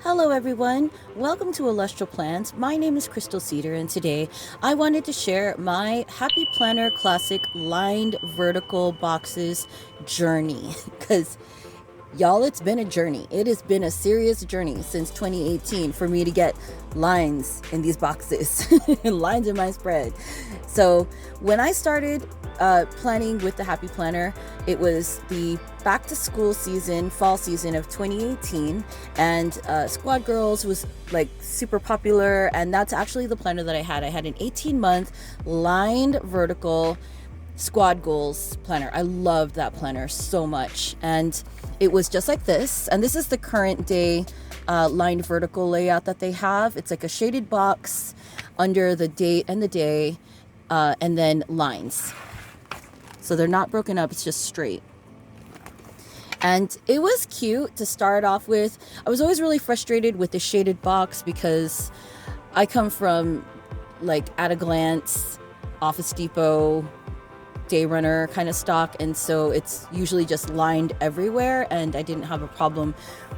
Hello everyone, welcome to Illustral Plans. My name is Crystal Cedar and today I wanted to share my Happy Planner Classic lined vertical boxes journey because y'all, it's been a journey. It has been a serious journey since 2018 for me to get lines in these boxes, lines in my spread. So when I started planning with the Happy Planner, it was the back to school season, fall season of 2018, and Squad Girls was like super popular, and that's actually the planner that I had. I had an 18-month lined vertical Squad Goals planner. I loved that planner so much, and it was just like this. And this is the current day lined vertical layout that they have. It's like a shaded box under the date and the day, and then lines. So they're not broken up, it's just straight. And it was cute to start off with. I was always really frustrated with the shaded box because I come from like at a glance, Office Depot, Day Runner kind of stock, and so it's usually just lined everywhere, and I didn't have a problem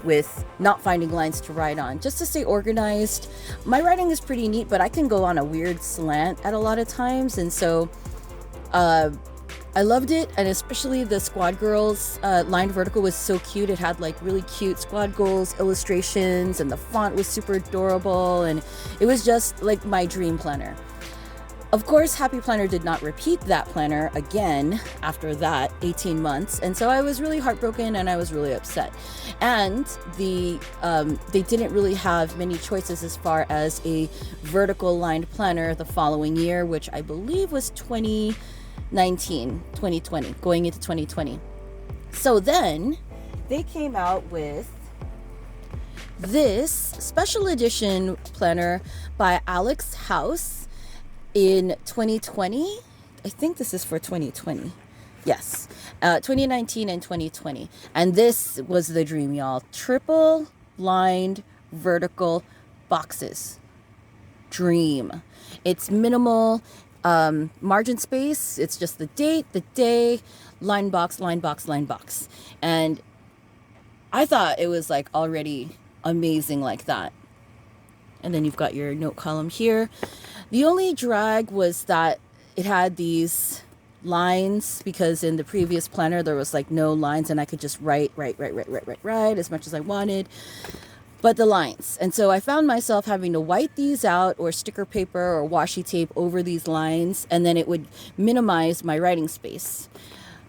with not finding lines to write on. Just to stay organized, my writing is pretty neat, but I can go on a weird slant at a lot of times, and so I loved it. And especially the Squad Girls lined vertical was so cute. It had like really cute Squad Goals illustrations, and the font was super adorable, and it was just like my dream planner. Of course, Happy Planner did not repeat that planner again after that 18 months. And so I was really heartbroken and I was really upset. And they didn't really have many choices as far as a vertical lined planner the following year, which I believe was 2020, going into 2020. So then they came out with this special edition planner by Alyx House in 2020. I think this is for 2020. Yes, 2019 and 2020. And this was the dream, y'all. Triple lined vertical boxes. Dream. It's minimal margin space. It's just the date, the day, line box, line box, line box. And I thought it was like already amazing like that. And then you've got your note column here. The only drag was that it had these lines, because in the previous planner there was like no lines and I could just write as much as I wanted. But the lines. And so I found myself having to white these out or sticker paper or washi tape over these lines, and then it would minimize my writing space.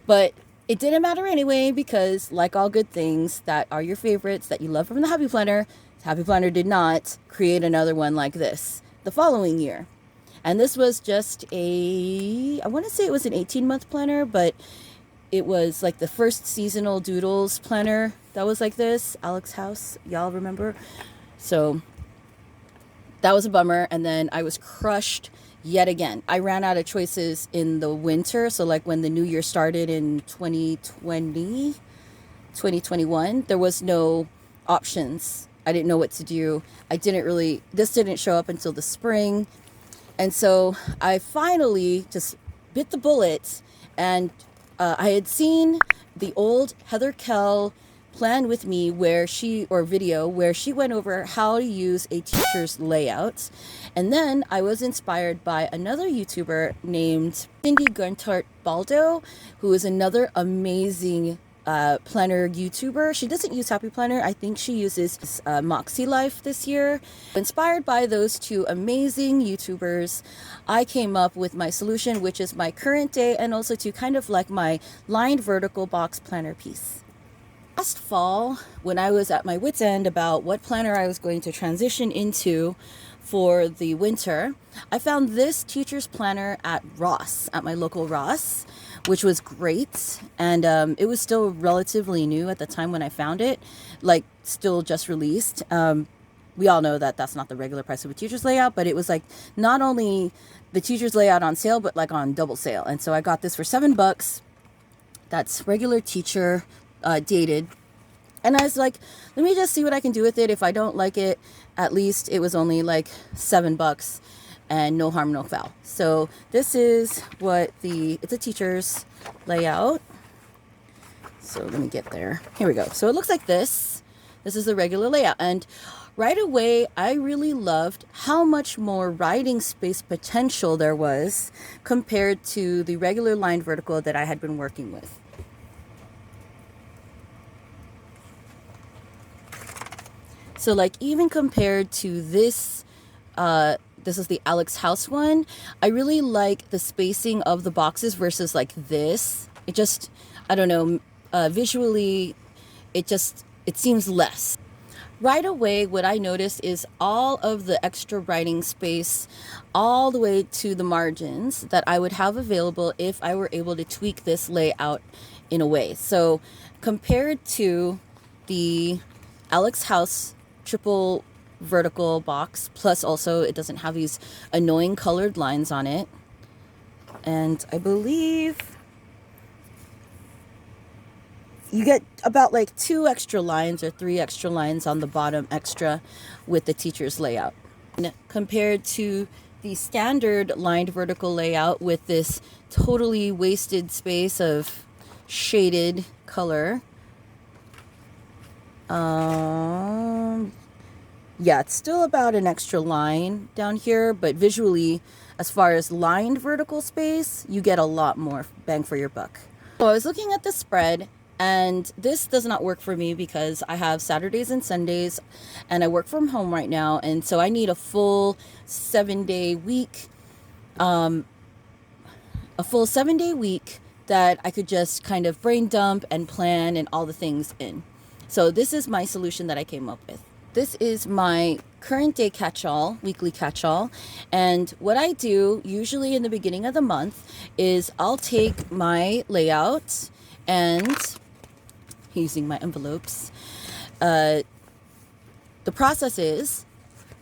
But it didn't matter anyway, because like all good things that are your favorites that you love from the Happy Planner, Happy Planner did not create another one like this the following year. And this was just I want to say it was an 18-month planner, but it was like the first seasonal doodles planner that was like this. Alyx House, y'all remember? So that was a bummer. And then I was crushed yet again. I ran out of choices in the winter. So like when the new year started in 2021, there was no options. I didn't know what to do. This didn't show up until the spring. And so I finally just bit the bullet, and I had seen the old Heather Kell plan with me video where she went over how to use a teacher's layout. And then I was inspired by another YouTuber named Guentart-Baldo, who is another amazing planner YouTuber. She doesn't use Happy Planner. I think she uses Makselife this year. Inspired by those two amazing YouTubers, I came up with my solution, which is my current day and also to kind of like my lined vertical box planner piece. Last fall, when I was at my wit's end about what planner I was going to transition into for the winter, I found this teacher's planner at my local Ross, which was great. And it was still relatively new at the time when I found it, like still just released. We all know that that's not the regular price of a teacher's layout, but it was like not only the teacher's layout on sale, but like on double sale. And so I got this for $7. That's regular teacher dated. And I was like, let me just see what I can do with it. If I don't like it, at least it was only like $7 and no harm, no foul. So this is it's a teacher's layout. So let me get there. Here we go. So it looks like this. This is the regular layout. And right away, I really loved how much more writing space potential there was compared to the regular lined vertical that I had been working with. So like even compared to this, this is the Alyx house one, I really like the spacing of the boxes versus like this. It just, I don't know, visually, it seems less. Right away, what I noticed is all of the extra writing space all the way to the margins that I would have available if I were able to tweak this layout in a way. So compared to the Alyx house triple vertical box, plus also it doesn't have these annoying colored lines on it. And I believe you get about like 2 extra lines or 3 extra lines on the bottom extra with the teacher's layout. And compared to the standard lined vertical layout with this totally wasted space of shaded color, yeah, it's still about an extra line down here, but visually, as far as lined vertical space, you get a lot more bang for your buck. So I was looking at the spread, and this does not work for me because I have Saturdays and Sundays, and I work from home right now, and so I need a full 7-day week, that I could just kind of brain dump and plan and all the things in. So this is my solution that I came up with. This is my current day catch-all, weekly catch-all. And what I do usually in the beginning of the month is I'll take my layout and using my envelopes. The process is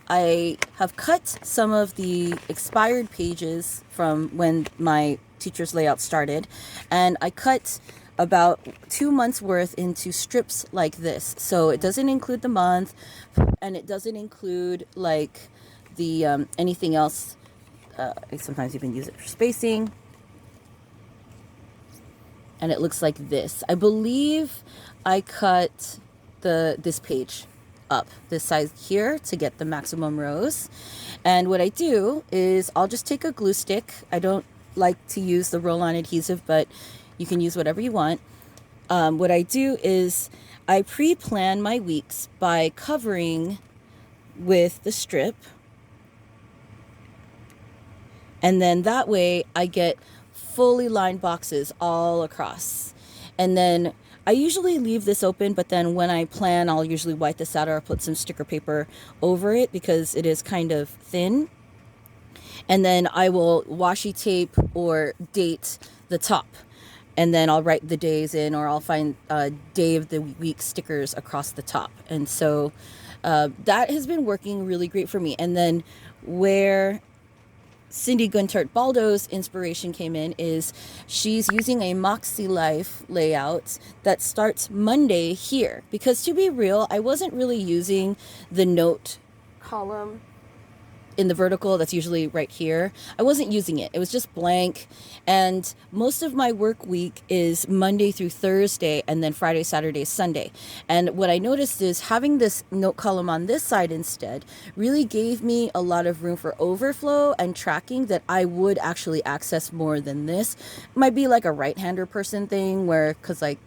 I have cut some of the expired pages from when my teacher's layout started, and I cut about 2 months worth into strips like this. So it doesn't include the month, and it doesn't include like the anything else. I sometimes even use it for spacing. And it looks like this. I believe I cut this page up this size here to get the maximum rows. And what I do is I'll just take a glue stick. I don't like to use the roll-on adhesive, but you can use whatever you want. What I do is I pre-plan my weeks by covering with the strip. And then that way I get fully lined boxes all across. And then I usually leave this open, but then when I plan, I'll usually white this out or I'll put some sticker paper over it because it is kind of thin. And then I will washi tape or date the top. And then I'll write the days in, or I'll find day of the week stickers across the top. And so that has been working really great for me. And then where Cindy Guentart-Baldo's inspiration came in is she's using a Makselife layout that starts Monday here. Because to be real, I wasn't really using the note column in the vertical that's usually right here. I wasn't using it. It was just blank. And most of my work week is Monday through Thursday, and then Friday, Saturday, Sunday. And what I noticed is having this note column on this side instead really gave me a lot of room for overflow and tracking that I would actually access more than this. It might be like a right-hander person thing where, cause like,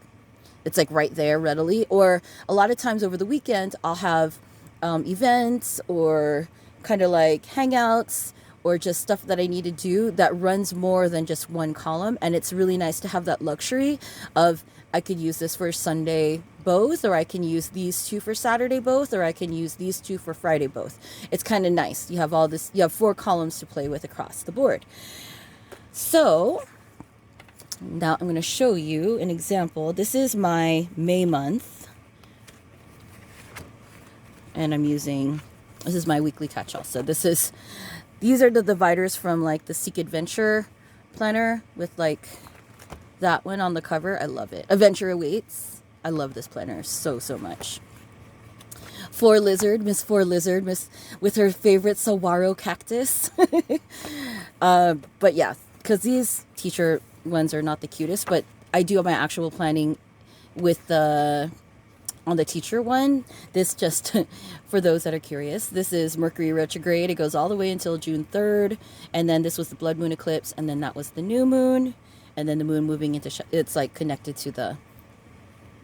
it's like right there readily. Or a lot of times over the weekend, I'll have events or kind of like hangouts or just stuff that I need to do that runs more than just one column. And it's really nice to have that luxury of I could use this for Sunday both, or I can use these two for Saturday both, or I can use these two for Friday both. It's kind of nice. You have all this, you have 4 columns to play with across the board. So now I'm going to show you an example. This is my May month, and I'm using, this is my weekly catch-all. So these are the dividers from like the Seek Adventure planner with like that one on the cover. I love it. Adventure Awaits. I love this planner so much. Miss Four Lizard, with her favorite saguaro cactus. But yeah, because these teacher ones are not the cutest, but I do have my actual planning with the on the teacher one, this just, for those that are curious, this is Mercury retrograde. It goes all the way until June 3rd. And then this was the blood moon eclipse. And then that was the new moon. And then the moon moving into, it's like connected to the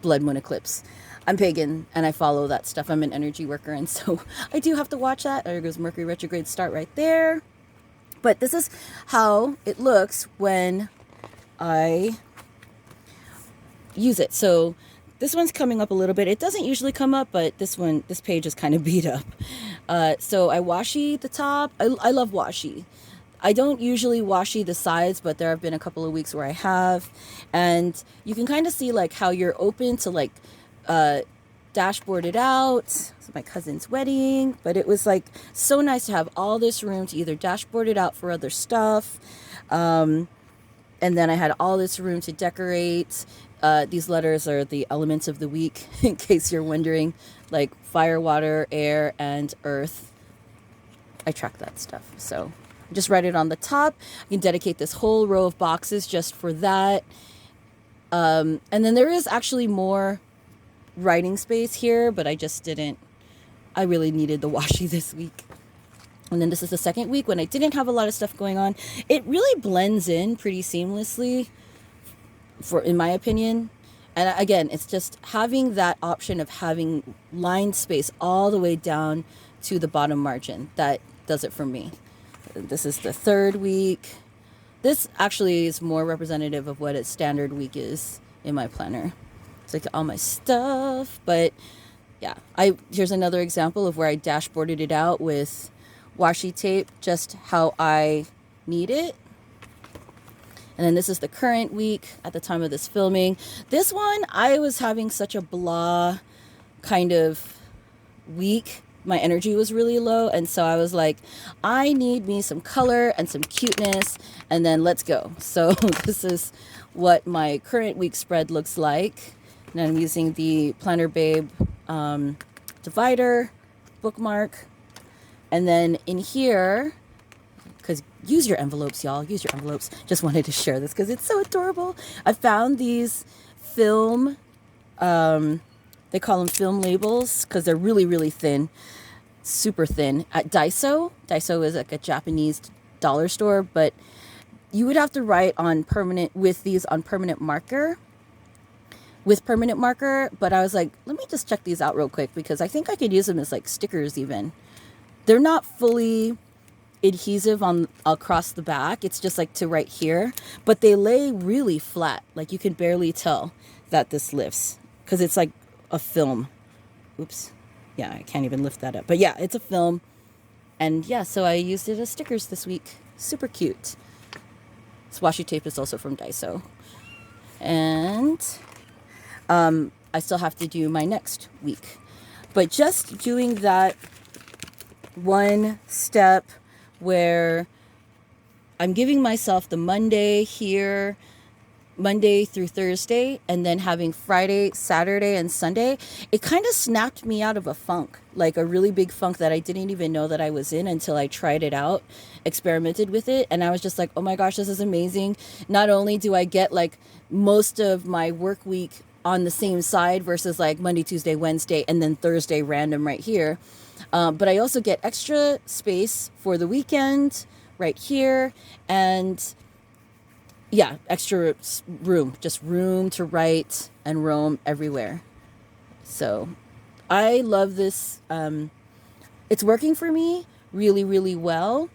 blood moon eclipse. I'm pagan and I follow that stuff. I'm an energy worker. And so I do have to watch that. There goes Mercury retrograde start right there. But this is how it looks when I use it. So this one's coming up a little bit. It doesn't usually come up, but this page is kind of beat up. So I washi the top. I love washi. I don't usually washi the sides, but there have been a couple of weeks where I have. And you can kind of see like how you're open to like dashboard it out. It's my cousin's wedding, but it was like so nice to have all this room to either dashboard it out for other stuff. And then I had all this room to decorate. These letters are the elements of the week, in case you're wondering, like fire, water, air, and earth. I track that stuff. So just write it on the top. You can dedicate this whole row of boxes just for that. And then there is actually more writing space here, but I just didn't. I really needed the washi this week. And then this is the second week when I didn't have a lot of stuff going on. It really blends in pretty seamlessly, in my opinion. And again, it's just having that option of having lined space all the way down to the bottom margin. That does it for me. This is the third week. This actually is more representative of what a standard week is in my planner. It's like all my stuff. But yeah, here's another example of where I dashboarded it out with washi tape, just how I need it. And then this is the current week at the time of this filming. This one, I was having such a blah kind of week. My energy was really low. And so I was like, I need me some color and some cuteness. And then let's go. So this is what my current week spread looks like. And I'm using the Planner Babe divider bookmark. And then in here, because use your envelopes, y'all. Use your envelopes. Just wanted to share this because it's so adorable. I found these film, they call them film labels because they're really, really thin. Super thin. At Daiso. Daiso is like a Japanese dollar store, but you would have to write on permanent, with these on permanent marker. With permanent marker, but I was like, let me just check these out real quick because I think I could use them as like stickers even. They're not fully adhesive on across the back. It's just like to right here, but they lay really flat. Like you can barely tell that this lifts because it's like a film. Oops. Yeah, I can't even lift that up. But yeah, it's a film. And yeah, so I used it as stickers this week. Super cute. This washi tape is also from Daiso. And I still have to do my next week. But just doing that one step where I'm giving myself the Monday here, Monday through Thursday, and then having Friday, Saturday, and Sunday, it kind of snapped me out of a funk, like a really big funk that I didn't even know that I was in until I tried it out, experimented with it, and I was just like, oh my gosh, this is amazing. Not only do I get like most of my work week on the same side versus like Monday, Tuesday, Wednesday, and then Thursday random right here, but I also get extra space for the weekend right here, and yeah, extra room, just room to write and roam everywhere. So I love this. It's working for me really, really well.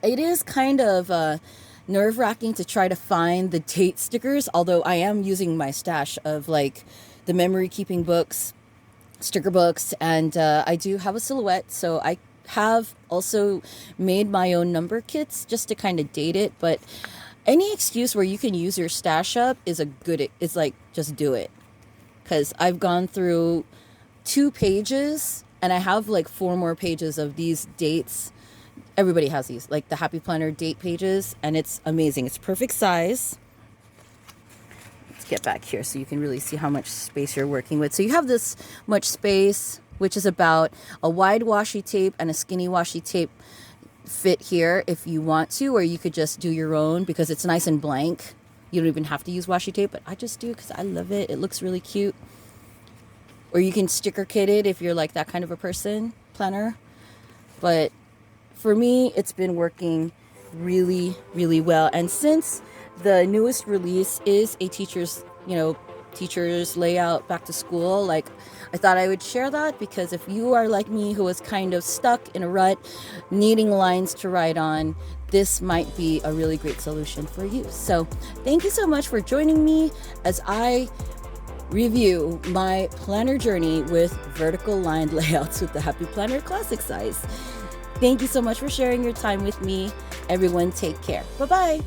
It is kind of nerve-wracking to try to find the date stickers, although I am using my stash of like the memory keeping books, sticker books, and I do have a silhouette, so I have also made my own number kits just to kind of date it. But any excuse where you can use your stash up is it's like, just do it. Because I've gone through 2 pages and I have like 4 more pages of these dates. Everybody has these, like the Happy Planner date pages, and it's amazing. It's perfect size. Let's get back here so you can really see how much space you're working with. So you have this much space, which is about a wide washi tape and a skinny washi tape fit here if you want to, or you could just do your own because it's nice and blank. You don't even have to use washi tape, but I just do because I love it. It looks really cute. or you can sticker kit it if you're like that kind of a person, planner. But for me, it's been working really, really well. And since the newest release is a teacher's layout back to school, like, I thought I would share that, because if you are like me, who is kind of stuck in a rut, needing lines to write on, this might be a really great solution for you. So thank you so much for joining me as I review my planner journey with vertical lined layouts with the Happy Planner Classic size. Thank you so much for sharing your time with me. Everyone, take care. Bye-bye.